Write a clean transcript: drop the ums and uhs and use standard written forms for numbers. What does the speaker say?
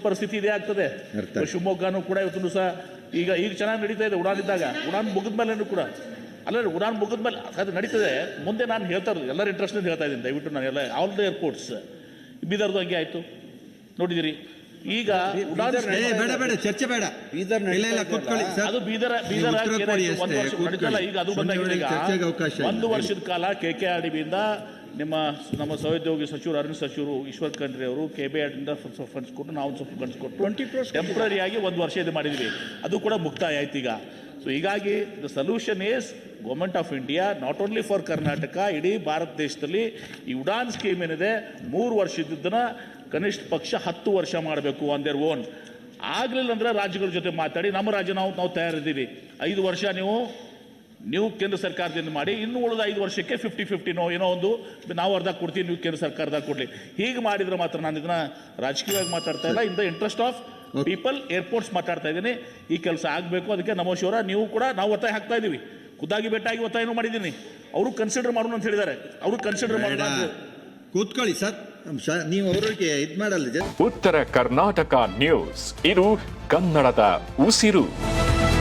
ಪರಿಸ್ಥಿತಿ ಇದೇ ಆಗ್ತದೆ. ಶಿವಮೊಗ್ಗನೂ ಕೂಡ ಇವತ್ತು ಸಹ ಈಗ ಚೆನ್ನಾಗಿ ನಡೀತಾ ಇದೆ. ಉಡಾನ್ ಇದ್ದಾಗ ಉಡಾನ್ ಮುಗಿದ್ಮೇಲೆ ಕೂಡ ಅಲ್ಲ, ಉಡಾನ್ ಮುಗಿದ್ಮೇಲೆ ಅದು ನಡೀತದೆ. ಮುಂದೆ ನಾನು ಹೇಳ್ತಾ ಇರೋದು ಎಲ್ಲರ ಇಂಟ್ರೆಸ್ಟ್ನಿಂದ ಹೇಳ್ತಾ ಇದ್ದೀನಿ. ದಯವಿಟ್ಟು ನಾನು ಎಲ್ಲ ಆಲ್ ದ ಏರ್ಪೋರ್ಟ್ಸ್ ಬೀದರ್ದು ಹಂಗೆ ಆಯಿತು ನೋಡಿದಿರಿ. ಈಗ ಉಡಾನ್ ಬೇಡ ಚರ್ಚೆ ಬೇಡ. ಅದು ಬೀದರ್ ನಡೀತಲ್ಲ. ಈಗ ಅದು ಬಂದಾಗಿದೆ. ಈಗ 1 ವರ್ಷದ ಕಾಲ KKRDBಯಿಂದ ನಮ್ಮ ಸಹೋದ್ಯೋಗಿ ಸಚಿವರು, ಅರಣ್ಯ ಸಚಿವರು ಈಶ್ವರ್ ಖಂಡ್ರೆ ಅವರು KBIದಿಂದ ಫಂಡ್ಸ್ ಕೊಟ್ಟು, ನಾವು ಸ್ವಲ್ಪ ಫಂಡ್ಸ್ ಕೊಟ್ಟು ಟೆಂಪ್ರರಿ ಆಗಿ 1 ವರ್ಷ ಇದು ಮಾಡಿದ್ವಿ. ಅದು ಕೂಡ ಮುಕ್ತಾಯ ಆಯ್ತು ಈಗ. ಸೊ ಹೀಗಾಗಿ the solution is government of India, not only for Karnataka, ಇಡೀ ಭಾರತ ದೇಶದಲ್ಲಿ ಈ ಉಡಾನ್ ಸ್ಕೀಮ್ ಏನಿದೆ 3 ವರ್ಷದಿದ್ದನ್ನ ಕನಿಷ್ಠ ಪಕ್ಷ 10 ವರ್ಷ ಮಾಡಬೇಕು ಆನ್ ದೇರ್ ಓನ್. ಆಗಲಿಲ್ಲ ಅಂದರೆ ರಾಜ್ಯಗಳ ಜೊತೆ ಮಾತಾಡಿ, ನಮ್ಮ ರಾಜ್ಯ ನಾವು ತಯಾರಿದ್ದೀವಿ. 5 ವರ್ಷ ನೀವು ಕೇಂದ್ರ ಸರ್ಕಾರದಿಂದ ಮಾಡಿ, ಇನ್ನು ಉಳಿದ 5 ವರ್ಷಕ್ಕೆ 50-50 ಏನೋ ಒಂದು ನಾವು ಅರ್ಧ ಕೊಡ್ತೀವಿ, ನೀವು ಕೇಂದ್ರ ಸರ್ಕಾರದಾಗ ಕೊಡಲಿ. ಹೀಗೆ ಮಾಡಿದ್ರೆ ಮಾತ್ರ, ನಾನು ಇದನ್ನ ರಾಜಕೀಯವಾಗಿ ಮಾತಾಡ್ತಾ ಇಲ್ಲ, in the interest of people, airports ಮಾತಾಡ್ತಾ ಇದ್ದೀನಿ. ಈ ಕೆಲಸ ಆಗಬೇಕು. ಅದಕ್ಕೆ ನಮೋಶಿವರ ನೀವು ಕೂಡ ನಾವು ಒತ್ತಾಯ ಹಾಕ್ತಾ ಇದ್ದೀವಿ. ಖುದ್ದಾಗಿ ಭೇಟಿಯಾಗಿ ಒತ್ತಾಯನೂ ಮಾಡಿದ್ದೀನಿ. ಅವರು ಕನ್ಸಿಡರ್ ಮಾಡೋಣ ಅಂತ ಹೇಳಿದ್ದಾರೆ. ಅವರು ಕನ್ಸಿಡರ್ ಮಾಡೋಣ. ಕೂತ್ಕೊಳ್ಳಿ ಸರ್, ನೀವು ಅವರಿಗೆ ಇದು ಮಾಡಲ್ಲ. ಉತ್ತರ ಕರ್ನಾಟಕ ನ್ಯೂಸ್, ಇದು ಕನ್ನಡದ ಉಸಿರು.